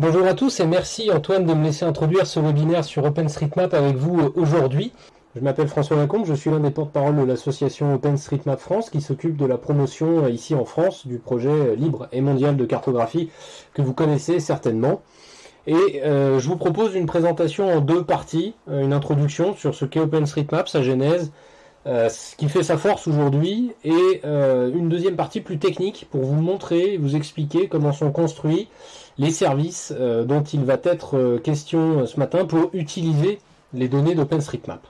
Bonjour à tous et merci Antoine de me laisser introduire ce webinaire sur OpenStreetMap avec vous aujourd'hui. Je m'appelle François Lacombe, je suis l'un des porte-parole de l'association OpenStreetMap France qui s'occupe de la promotion ici en France du projet libre et mondial de cartographie que vous connaissez certainement. Et je vous propose une présentation en deux parties, une introduction sur ce qu'est OpenStreetMap, sa genèse, ce qui fait sa force aujourd'hui, et une deuxième partie plus technique pour vous montrer, vous expliquer comment sont construits les services dont il va être question ce matin pour utiliser les données d'OpenStreetMap.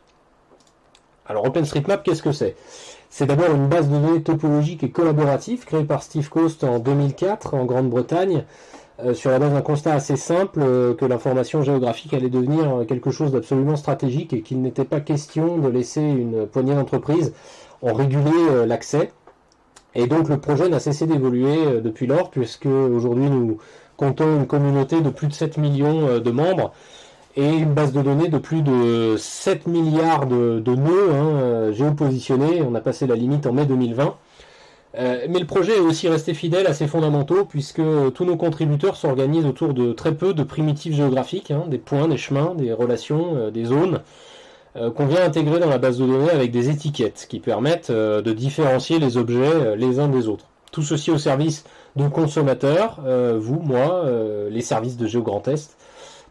Alors OpenStreetMap, qu'est-ce que c'est? C'est d'abord une base de données topologique et collaborative créée par Steve Coast en 2004 en Grande-Bretagne, sur la base d'un constat assez simple que l'information géographique allait devenir quelque chose d'absolument stratégique et qu'il n'était pas question de laisser une poignée d'entreprises en réguler l'accès. Et donc le projet n'a cessé d'évoluer depuis lors, puisque aujourd'hui nous comptons une communauté de plus de 7 millions de membres et une base de données de plus de 7 milliards de nœuds géopositionnés. On a passé la limite en mai 2020. Mais le projet est aussi resté fidèle à ses fondamentaux, puisque tous nos contributeurs s'organisent autour de très peu de primitives géographiques, des points, des chemins, des relations, des zones, qu'on vient intégrer dans la base de données avec des étiquettes qui permettent de différencier les objets les uns des autres. Tout ceci au service de consommateurs, vous, moi, les services de GeoGrandEst,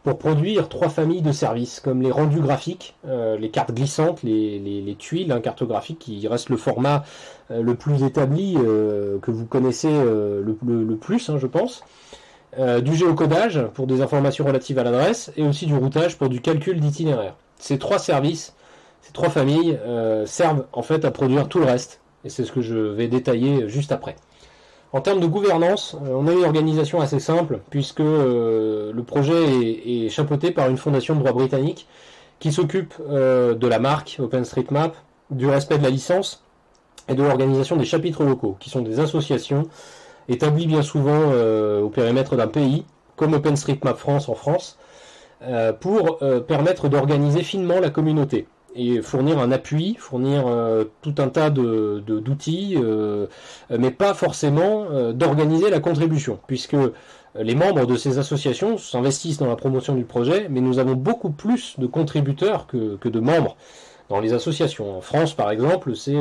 pour produire trois familles de services, comme les rendus graphiques, les cartes glissantes, les tuiles cartographiques, qui reste le format le plus établi, que vous connaissez le plus, je pense, du géocodage pour des informations relatives à l'adresse, et aussi du routage pour du calcul d'itinéraire. Ces trois services, ces trois familles servent en fait à produire tout le reste, et c'est ce que je vais détailler juste après. En termes de gouvernance, on a une organisation assez simple, puisque le projet est chapeauté par une fondation de droit britannique qui s'occupe de la marque OpenStreetMap, du respect de la licence et de l'organisation des chapitres locaux, qui sont des associations établies bien souvent au périmètre d'un pays, comme OpenStreetMap France en France, pour permettre d'organiser finement la communauté et fournir un appui, fournir tout un tas d'outils, mais pas forcément d'organiser la contribution, puisque les membres de ces associations s'investissent dans la promotion du projet, mais nous avons beaucoup plus de contributeurs que de membres dans les associations. En France, par exemple, c'est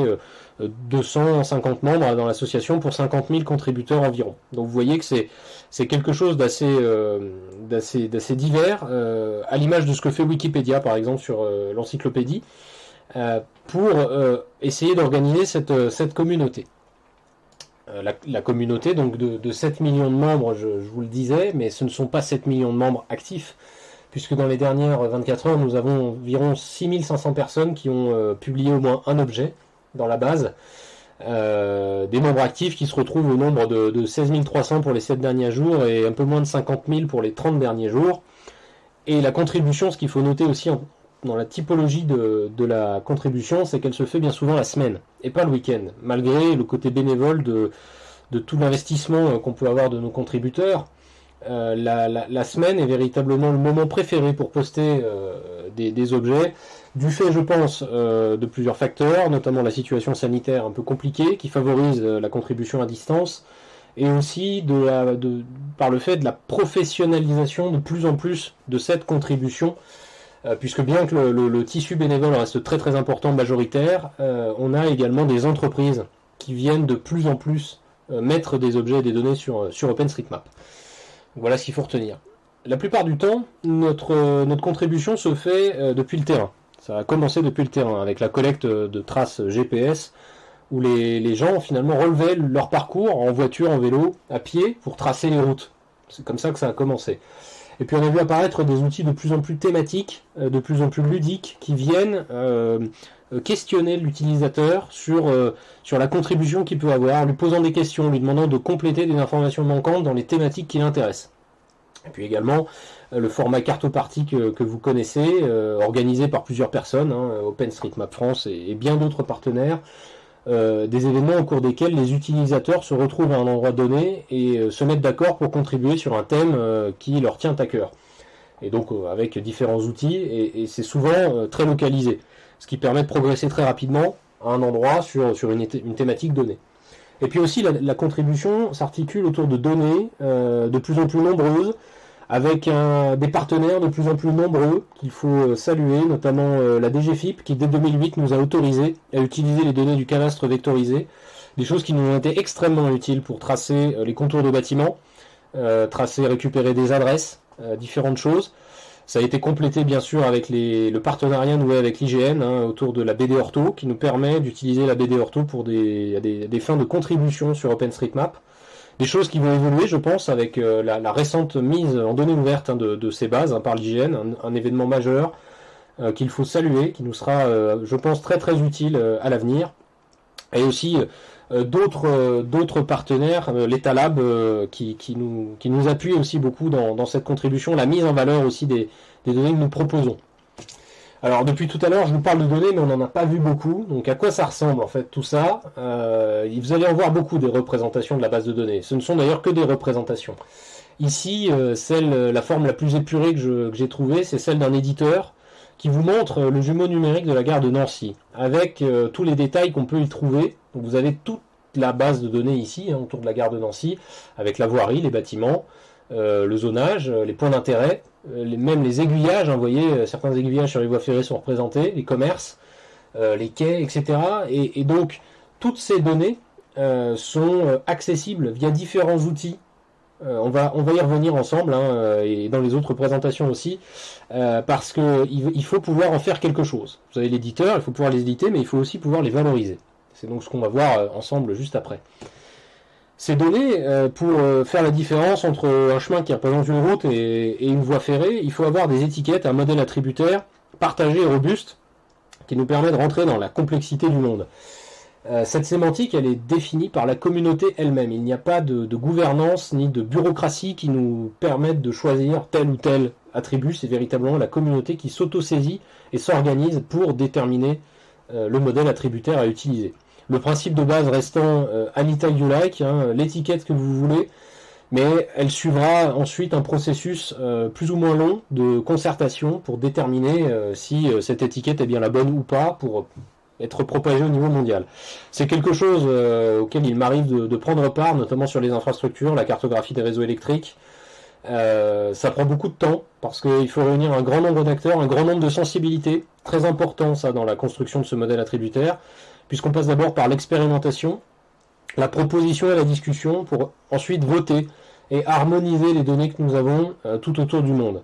250 membres dans l'association pour 50 000 contributeurs environ. Donc vous voyez que c'est quelque chose d'assez divers, à l'image de ce que fait Wikipédia, par exemple, sur l'encyclopédie, pour essayer d'organiser cette communauté. La communauté donc de 7 millions de membres, je vous le disais, mais ce ne sont pas 7 millions de membres actifs, puisque dans les dernières 24 heures, nous avons environ 6500 personnes qui ont publié au moins un objet dans la base. Des membres actifs qui se retrouvent au nombre de 16 300 pour les 7 derniers jours et un peu moins de 50 000 pour les 30 derniers jours. Et la contribution, ce qu'il faut noter aussi dans la typologie de la contribution, c'est qu'elle se fait bien souvent la semaine et pas le week-end, malgré le côté bénévole de tout l'investissement qu'on peut avoir de nos contributeurs. La semaine est véritablement le moment préféré pour poster des objets, du fait, je pense, de plusieurs facteurs, notamment la situation sanitaire un peu compliquée qui favorise la contribution à distance, et aussi par le fait de la professionnalisation de plus en plus de cette contribution, puisque bien que le tissu bénévole reste très très important, majoritaire, on a également des entreprises qui viennent de plus en plus mettre des objets et des données sur OpenStreetMap. Voilà ce qu'il faut retenir. La plupart du temps, notre contribution se fait depuis le terrain. Ça a commencé depuis le terrain, avec la collecte de traces GPS, où les gens finalement relevaient leur parcours en voiture, en vélo, à pied, pour tracer les routes. C'est comme ça que ça a commencé. Et puis on a vu apparaître des outils de plus en plus thématiques, de plus en plus ludiques, qui viennent questionner l'utilisateur sur la contribution qu'il peut avoir, lui posant des questions, lui demandant de compléter des informations manquantes dans les thématiques qui l'intéressent. Et puis également le format carte-partie que vous connaissez, organisé par plusieurs personnes, OpenStreetMap France et bien d'autres partenaires, des événements au cours desquels les utilisateurs se retrouvent à un endroit donné et se mettent d'accord pour contribuer sur un thème qui leur tient à cœur. Et donc avec différents outils, et c'est souvent très localisé, ce qui permet de progresser très rapidement à un endroit sur une thématique donnée. Et puis aussi la contribution s'articule autour de données de plus en plus nombreuses, avec des partenaires de plus en plus nombreux qu'il faut saluer, notamment la DGFiP qui dès 2008 nous a autorisé à utiliser les données du cadastre vectorisé, des choses qui nous ont été extrêmement utiles pour tracer les contours de bâtiments, tracer, récupérer des adresses, différentes choses. Ça a été complété bien sûr avec le partenariat noué avec l'IGN autour de la BD Ortho qui nous permet d'utiliser la BD Ortho pour des fins de contribution sur OpenStreetMap. Des choses qui vont évoluer, je pense, avec la récente mise en données ouvertes de ces bases par l'IGN, un événement majeur qu'il faut saluer, qui nous sera, je pense, très très utile à l'avenir. Et aussi d'autres partenaires, l'État Lab, qui nous appuie aussi beaucoup dans cette contribution, la mise en valeur aussi des données que nous proposons. Alors depuis tout à l'heure, je vous parle de données, mais on n'en a pas vu beaucoup. Donc à quoi ça ressemble en fait tout ça Vous allez en voir beaucoup des représentations de la base de données. Ce ne sont d'ailleurs que des représentations. Ici, la forme la plus épurée que j'ai trouvée, c'est celle d'un éditeur qui vous montre le jumeau numérique de la gare de Nancy, avec tous les détails qu'on peut y trouver. Donc vous avez toute la base de données ici, autour de la gare de Nancy, avec la voirie, les bâtiments, le zonage, les points d'intérêt, même les aiguillages, vous voyez, certains aiguillages sur les voies ferrées sont représentés, les commerces, les quais, etc. Et donc, toutes ces données sont accessibles via différents outils. On va y revenir ensemble, et dans les autres présentations aussi, parce qu'il faut pouvoir en faire quelque chose. Vous avez l'éditeur, il faut pouvoir les éditer, mais il faut aussi pouvoir les valoriser. C'est donc ce qu'on va voir ensemble juste après. Ces données, pour faire la différence entre un chemin qui représente une route et une voie ferrée, il faut avoir des étiquettes, un modèle attributaire partagé et robuste qui nous permet de rentrer dans la complexité du monde. Cette sémantique, elle est définie par la communauté elle-même. Il n'y a pas de gouvernance ni de bureaucratie qui nous permettent de choisir tel ou tel attribut. C'est véritablement la communauté qui s'auto-saisit et s'organise pour déterminer le modèle attributaire à utiliser. Le principe de base restant anytime you like, l'étiquette que vous voulez, mais elle suivra ensuite un processus plus ou moins long de concertation pour déterminer si cette étiquette est bien la bonne ou pas pour être propagée au niveau mondial. C'est quelque chose auquel il m'arrive de prendre part, notamment sur les infrastructures, la cartographie des réseaux électriques. Ça prend beaucoup de temps parce qu'il faut réunir un grand nombre d'acteurs, un grand nombre de sensibilités, très important ça dans la construction de ce modèle attributaire, puisqu'on passe d'abord par l'expérimentation, la proposition et la discussion pour ensuite voter et harmoniser les données que nous avons tout autour du monde.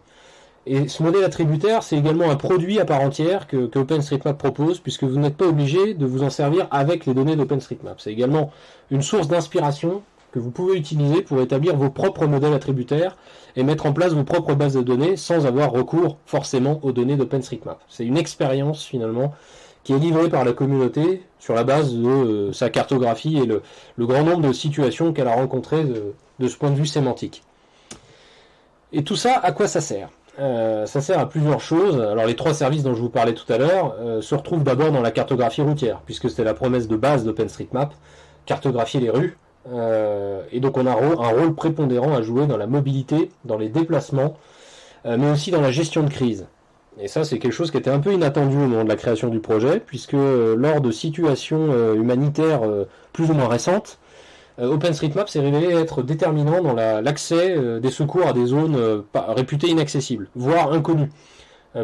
Et ce modèle attributaire, c'est également un produit à part entière que OpenStreetMap propose, puisque vous n'êtes pas obligé de vous en servir avec les données d'OpenStreetMap. C'est également une source d'inspiration que vous pouvez utiliser pour établir vos propres modèles attributaires et mettre en place vos propres bases de données sans avoir recours forcément aux données d'OpenStreetMap. C'est une expérience finalement qui est livrée par la communauté sur la base de sa cartographie et le grand nombre de situations qu'elle a rencontrées de ce point de vue sémantique. Et tout ça, à quoi ça sert ? Ça sert à plusieurs choses. Alors les trois services dont je vous parlais tout à l'heure se retrouvent d'abord dans la cartographie routière, puisque c'était la promesse de base d'OpenStreetMap, cartographier les rues, et donc on a un rôle prépondérant à jouer dans la mobilité, dans les déplacements, mais aussi dans la gestion de crise. Et ça c'est quelque chose qui était un peu inattendu au moment de la création du projet, puisque lors de situations humanitaires plus ou moins récentes, OpenStreetMap s'est révélé être déterminant dans l'accès des secours à des zones réputées inaccessibles, voire inconnues.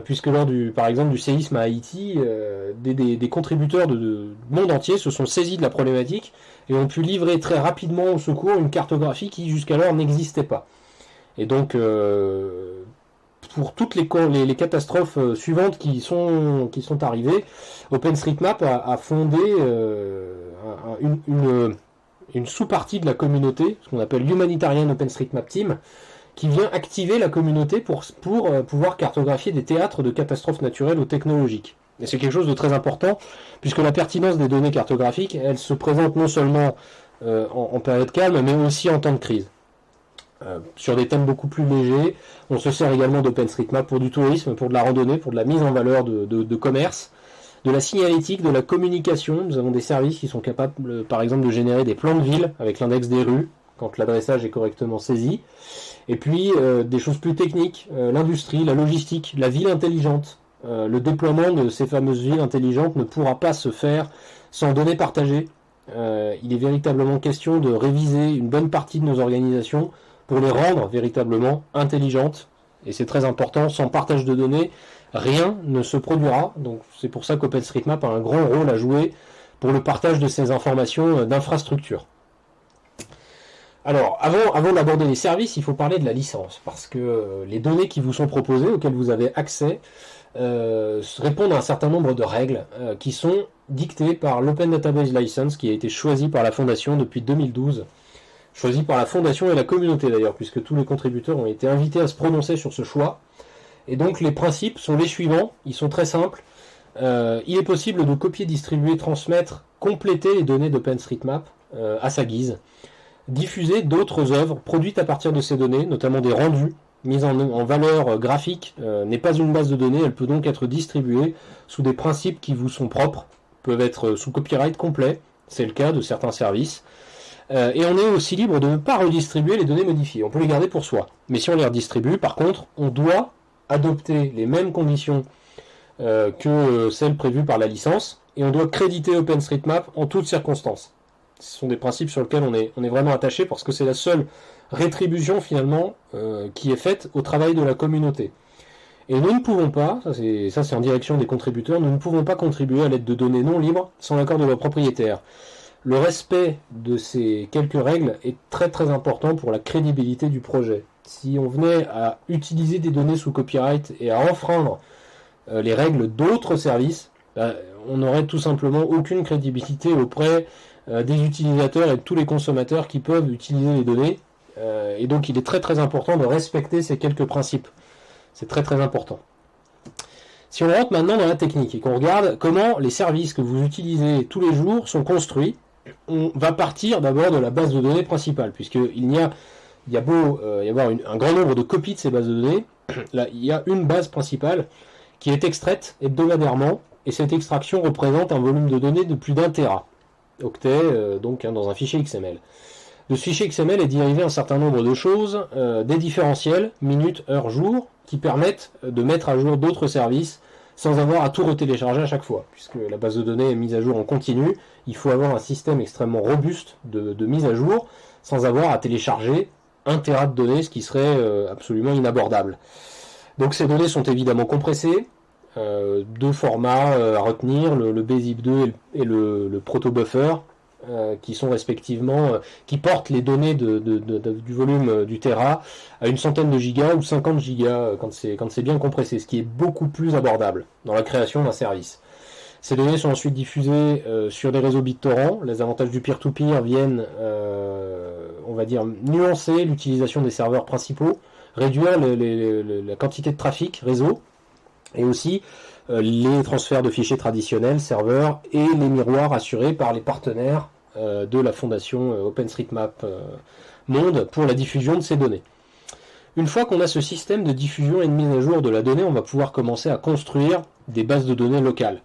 Puisque lors par exemple du séisme à Haïti, des contributeurs du monde entier se sont saisis de la problématique et ont pu livrer très rapidement au secours une cartographie qui jusqu'alors n'existait pas. Et donc pour toutes les catastrophes suivantes qui sont arrivées, OpenStreetMap a fondé une sous-partie de la communauté, ce qu'on appelle Humanitarian OpenStreetMap Team, qui vient activer la communauté pour pouvoir cartographier des théâtres de catastrophes naturelles ou technologiques. Et c'est quelque chose de très important, puisque la pertinence des données cartographiques, elle se présente non seulement en période calme, mais aussi en temps de crise. Sur des thèmes beaucoup plus légers, on se sert également d'OpenStreetMap pour du tourisme, pour de la randonnée, pour de la mise en valeur de commerce, de la signalétique, de la communication. Nous avons des services qui sont capables, par exemple, de générer des plans de ville avec l'index des rues, quand l'adressage est correctement saisi. Et puis, des choses plus techniques, l'industrie, la logistique, la ville intelligente. Le déploiement de ces fameuses villes intelligentes ne pourra pas se faire sans données partagées. Il est véritablement question de réviser une bonne partie de nos organisations pour les rendre véritablement intelligentes. Et c'est très important, sans partage de données, rien ne se produira. Donc c'est pour ça qu'OpenStreetMap a un grand rôle à jouer pour le partage de ces informations d'infrastructure. Alors, avant d'aborder les services, il faut parler de la licence, parce que les données qui vous sont proposées, auxquelles vous avez accès, répondent à un certain nombre de règles qui sont dictées par l'Open Database License, qui a été choisi par la Fondation depuis 2012, choisi par la Fondation et la communauté d'ailleurs, puisque tous les contributeurs ont été invités à se prononcer sur ce choix. Et donc les principes sont les suivants, ils sont très simples. Il est possible de copier, distribuer, transmettre, compléter les données d'OpenStreetMap à sa guise, diffuser d'autres œuvres produites à partir de ces données, notamment des rendus, mise en valeur graphique, n'est pas une base de données, elle peut donc être distribuée sous des principes qui vous sont propres, peuvent être sous copyright complet, c'est le cas de certains services, et on est aussi libre de ne pas redistribuer les données modifiées, on peut les garder pour soi, mais si on les redistribue, par contre, on doit adopter les mêmes conditions que celles prévues par la licence, et on doit créditer OpenStreetMap en toutes circonstances. Ce sont des principes sur lesquels on est vraiment attaché parce que c'est la seule rétribution finalement qui est faite au travail de la communauté. Et nous ne pouvons pas, ça c'est en direction des contributeurs, nous ne pouvons pas contribuer à l'aide de données non libres sans l'accord de leurs propriétaires. Le respect de ces quelques règles est très très important pour la crédibilité du projet. Si on venait à utiliser des données sous copyright et à enfreindre les règles d'autres services, on n'aurait tout simplement aucune crédibilité auprès des utilisateurs et de tous les consommateurs qui peuvent utiliser les données. Et donc il est très très important de respecter ces quelques principes. C'est très très important. Si on rentre maintenant dans la technique et qu'on regarde comment les services que vous utilisez tous les jours sont construits, on va partir d'abord de la base de données principale, puisqu'il y a beau y avoir un grand nombre de copies de ces bases de données, là, il y a une base principale qui est extraite hebdomadairement, et cette extraction représente un volume de données de plus d'1 Tera. Octet, donc dans un fichier XML. De ce fichier XML est dérivé un certain nombre de choses, des différentiels, minutes, heures, jours, qui permettent de mettre à jour d'autres services sans avoir à tout retélécharger à chaque fois. Puisque la base de données est mise à jour en continu, il faut avoir un système extrêmement robuste de mise à jour sans avoir à télécharger 1 Tera de données, ce qui serait absolument inabordable. Donc ces données sont évidemment compressées, deux formats à retenir, le bzip2 et le protobuffer, qui sont respectivement, qui portent les données du volume du Tera à une centaine de gigas ou 50 gigas quand c'est bien compressé, ce qui est beaucoup plus abordable dans la création d'un service. Ces données sont ensuite diffusées sur des réseaux BitTorrent. Les avantages du peer-to-peer viennent, on va dire, nuancer l'utilisation des serveurs principaux, réduire la quantité de trafic réseau, et aussi les transferts de fichiers traditionnels, serveurs, et les miroirs assurés par les partenaires de la fondation OpenStreetMap Monde pour la diffusion de ces données. Une fois qu'on a ce système de diffusion et de mise à jour de la donnée, on va pouvoir commencer à construire des bases de données locales.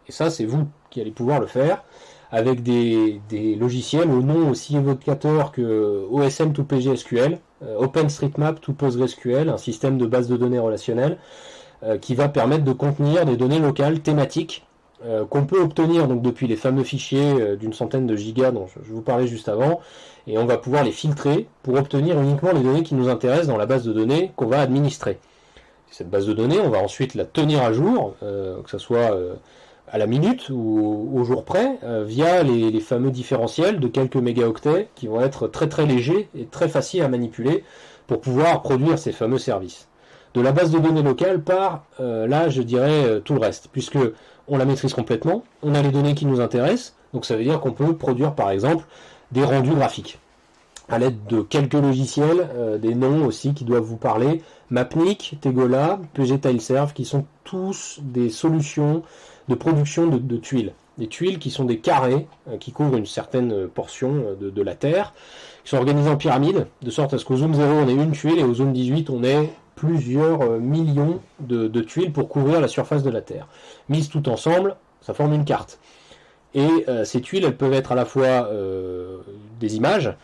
Et ça, c'est vous qui allez pouvoir le faire avec des logiciels au nom aussi évocateur que OSM to PGSQL, OpenStreetMap to PostgreSQL, un système de base de données relationnelle qui va permettre de contenir des données locales thématiques qu'on peut obtenir donc depuis les fameux fichiers d'une centaine de gigas dont je vous parlais juste avant, et on va pouvoir les filtrer pour obtenir uniquement les données qui nous intéressent dans la base de données qu'on va administrer. Cette base de données, on va ensuite la tenir à jour, que ce soit à la minute ou au jour près, via les fameux différentiels de quelques mégaoctets qui vont être très très légers et très faciles à manipuler pour pouvoir produire ces fameux services. De la base de données locale part, là je dirais tout le reste, puisque on la maîtrise complètement, on a les données qui nous intéressent, donc ça veut dire qu'on peut produire par exemple des rendus graphiques à l'aide de quelques logiciels, des noms aussi qui doivent vous parler, Mapnik, Tegola, PGTileServe, qui sont tous des solutions de production de tuiles. Des tuiles qui sont des carrés qui couvrent une certaine portion de la Terre, qui sont organisés en pyramide, de sorte à ce qu'au zoom 0 on ait une tuile et au zoom 18 on ait plusieurs millions de tuiles pour couvrir la surface de la Terre. Mises tout ensemble, ça forme une carte. Et ces tuiles, elles peuvent être à la fois des images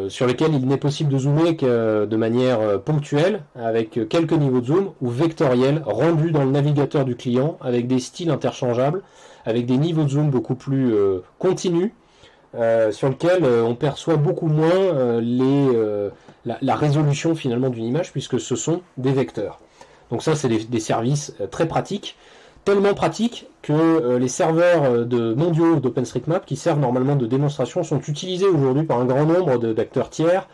sur lesquelles il n'est possible de zoomer que de manière ponctuelle, avec quelques niveaux de zoom, ou vectoriels, rendus dans le navigateur du client, avec des styles interchangeables, avec des niveaux de zoom beaucoup plus continus, sur lequel on perçoit beaucoup moins la résolution finalement d'une image, puisque ce sont des vecteurs. Donc ça, c'est des services très pratiques, tellement pratiques que les serveurs mondiaux d'OpenStreetMap, qui servent normalement de démonstration, sont utilisés aujourd'hui par un grand nombre d'acteurs tiers,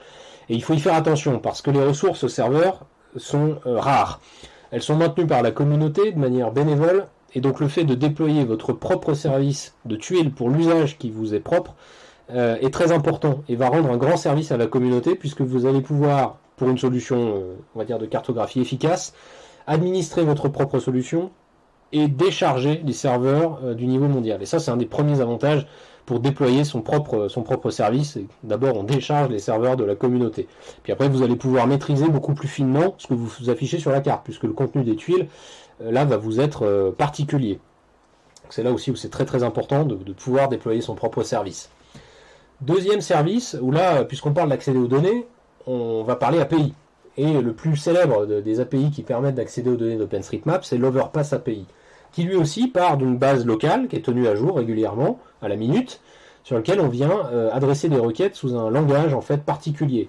et il faut y faire attention, parce que les ressources serveurs sont rares. Elles sont maintenues par la communauté de manière bénévole, et donc le fait de déployer votre propre service de tuile pour l'usage qui vous est propre est très important, et va rendre un grand service à la communauté, puisque vous allez pouvoir, pour une solution on va dire de cartographie efficace, administrer votre propre solution et décharger les serveurs du niveau mondial. Et ça, c'est un des premiers avantages pour déployer son propre service. D'abord, on décharge les serveurs de la communauté. Puis après, vous allez pouvoir maîtriser beaucoup plus finement ce que vous affichez sur la carte, puisque le contenu des tuiles, là, va vous être particulier. C'est là aussi où c'est très très important de pouvoir déployer son propre service. Deuxième service, où là, puisqu'on parle d'accéder aux données, on va parler API. Et le plus célèbre des API qui permettent d'accéder aux données d'OpenStreetMap, c'est l'Overpass API, qui lui aussi part d'une base locale qui est tenue à jour régulièrement, à la minute, sur lequel on vient adresser des requêtes sous un langage en fait particulier,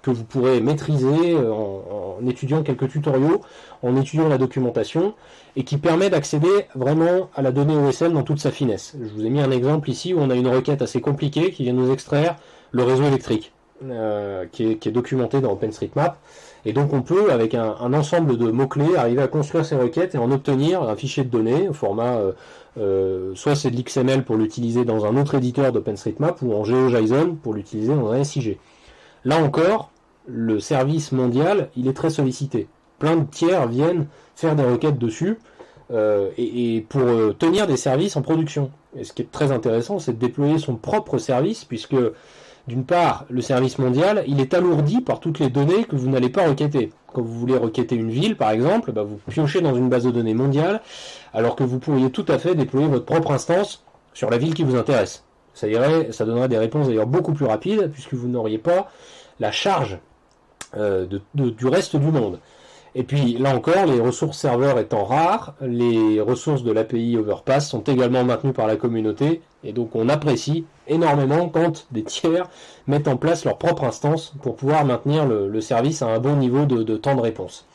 que vous pourrez maîtriser en étudiant quelques tutoriaux, en étudiant la documentation, et qui permet d'accéder vraiment à la donnée OSM dans toute sa finesse. Je vous ai mis un exemple ici où on a une requête assez compliquée qui vient nous extraire le réseau électrique, qui est documenté dans OpenStreetMap, et donc on peut, avec un ensemble de mots-clés, arriver à construire ces requêtes et en obtenir un fichier de données au format, soit c'est de l'XML pour l'utiliser dans un autre éditeur d'OpenStreetMap, ou en GeoJSON pour l'utiliser dans un SIG. Là encore, le service mondial, il est très sollicité. Plein de tiers viennent faire des requêtes dessus, et pour tenir des services en production. Et ce qui est très intéressant, c'est de déployer son propre service, puisque d'une part, le service mondial, il est alourdi par toutes les données que vous n'allez pas requêter. Quand vous voulez requêter une ville, par exemple, vous piochez dans une base de données mondiale, alors que vous pourriez tout à fait déployer votre propre instance sur la ville qui vous intéresse. Ça donnerait des réponses d'ailleurs beaucoup plus rapides, puisque vous n'auriez pas la charge du reste du monde. Et puis, là encore, les ressources serveurs étant rares, les ressources de l'API Overpass sont également maintenues par la communauté, et donc on apprécie énormément quand des tiers mettent en place leur propre instance pour pouvoir maintenir le service à un bon niveau de temps de réponse.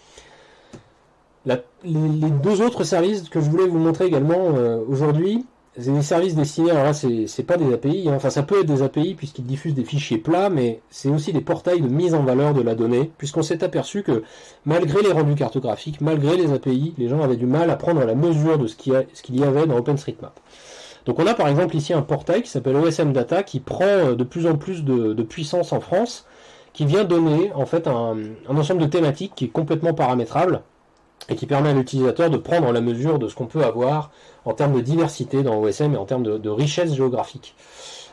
Les deux autres services que je voulais vous montrer également aujourd'hui, c'est des services destinés, alors là c'est pas des API, enfin ça peut être des API puisqu'ils diffusent des fichiers plats, mais c'est aussi des portails de mise en valeur de la donnée, puisqu'on s'est aperçu que malgré les rendus cartographiques, malgré les API, les gens avaient du mal à prendre la mesure de ce qu'il y avait dans OpenStreetMap. Donc on a par exemple ici un portail qui s'appelle OSM Data qui prend de plus en plus de puissance en France, qui vient donner en fait un ensemble de thématiques qui est complètement paramétrable, et qui permet à l'utilisateur de prendre la mesure de ce qu'on peut avoir en termes de diversité dans OSM et en termes de richesse géographique.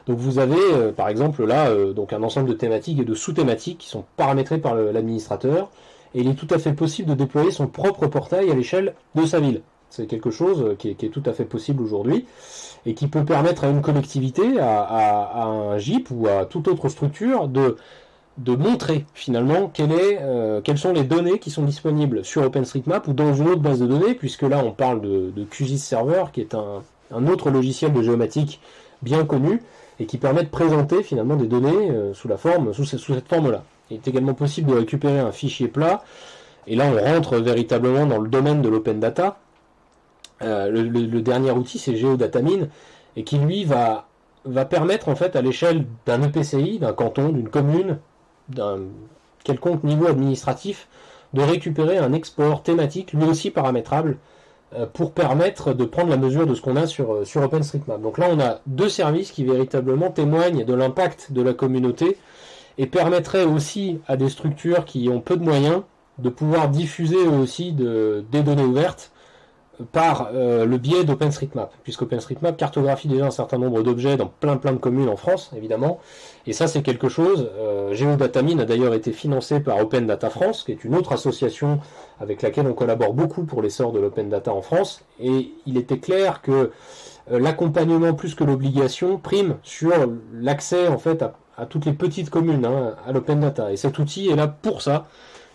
Donc vous avez par exemple là donc un ensemble de thématiques et de sous-thématiques qui sont paramétrées par l'administrateur, et il est tout à fait possible de déployer son propre portail à l'échelle de sa ville. C'est quelque chose qui est tout à fait possible aujourd'hui, et qui peut permettre à une collectivité, à un GIP ou à toute autre structure de montrer finalement quelles sont les données qui sont disponibles sur OpenStreetMap ou dans une autre base de données, puisque là on parle de QGIS Server, qui est un autre logiciel de géomatique bien connu, et qui permet de présenter finalement des données sous cette forme-là. Il est également possible de récupérer un fichier plat, et là on rentre véritablement dans le domaine de l'open data. Le dernier outil, c'est GeoDataMine, et qui lui va permettre en fait à l'échelle d'un EPCI, d'un canton, d'une commune, d'un quelconque niveau administratif, de récupérer un export thématique, lui aussi paramétrable, pour permettre de prendre la mesure de ce qu'on a sur OpenStreetMap. Donc là, on a deux services qui véritablement témoignent de l'impact de la communauté, et permettraient aussi à des structures qui ont peu de moyens de pouvoir diffuser aussi des données ouvertes par le biais d'OpenStreetMap, puisqu'OpenStreetMap cartographie déjà un certain nombre d'objets dans plein de communes en France, évidemment, et ça c'est quelque chose. GeoDataMine a d'ailleurs été financé par Open Data France, qui est une autre association avec laquelle on collabore beaucoup pour l'essor de l'Open Data en France, et il était clair que l'accompagnement plus que l'obligation prime sur l'accès en fait à toutes les petites communes à l'Open Data, et cet outil est là pour ça,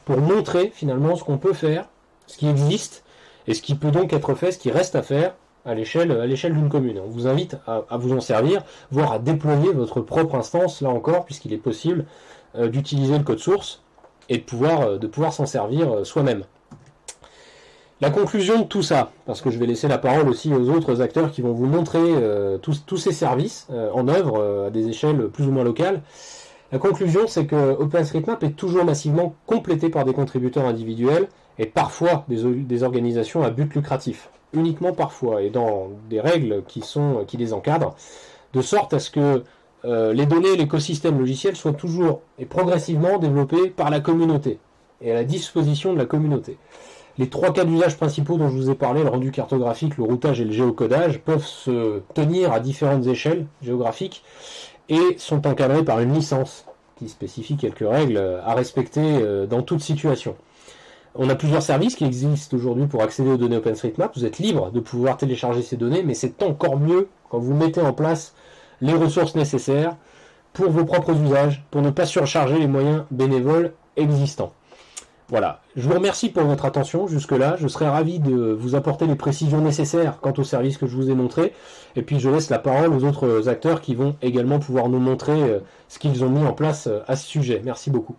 pour montrer finalement ce qu'on peut faire, ce qui existe, et ce qui peut donc être fait, ce qui reste à faire, à l'échelle d'une commune. On vous invite à vous en servir, voire à déployer votre propre instance, là encore, puisqu'il est possible d'utiliser le code source et de pouvoir s'en servir soi-même. La conclusion de tout ça, parce que je vais laisser la parole aussi aux autres acteurs qui vont vous montrer tous ces services en œuvre à des échelles plus ou moins locales. La conclusion, c'est que OpenStreetMap est toujours massivement complété par des contributeurs individuels et parfois des organisations à but lucratif. Uniquement parfois, et dans des règles qui les encadrent, de sorte à ce que les données et l'écosystème logiciel soient toujours et progressivement développés par la communauté et à la disposition de la communauté. Les 3 cas d'usage principaux dont je vous ai parlé, le rendu cartographique, le routage et le géocodage, peuvent se tenir à différentes échelles géographiques et sont encadrés par une licence qui spécifie quelques règles à respecter dans toute situation. On a plusieurs services qui existent aujourd'hui pour accéder aux données OpenStreetMap. Vous êtes libre de pouvoir télécharger ces données, mais c'est encore mieux quand vous mettez en place les ressources nécessaires pour vos propres usages, pour ne pas surcharger les moyens bénévoles existants. Voilà, je vous remercie pour votre attention jusque-là. Je serai ravi de vous apporter les précisions nécessaires quant au service que je vous ai montré. Et puis je laisse la parole aux autres acteurs qui vont également pouvoir nous montrer ce qu'ils ont mis en place à ce sujet. Merci beaucoup.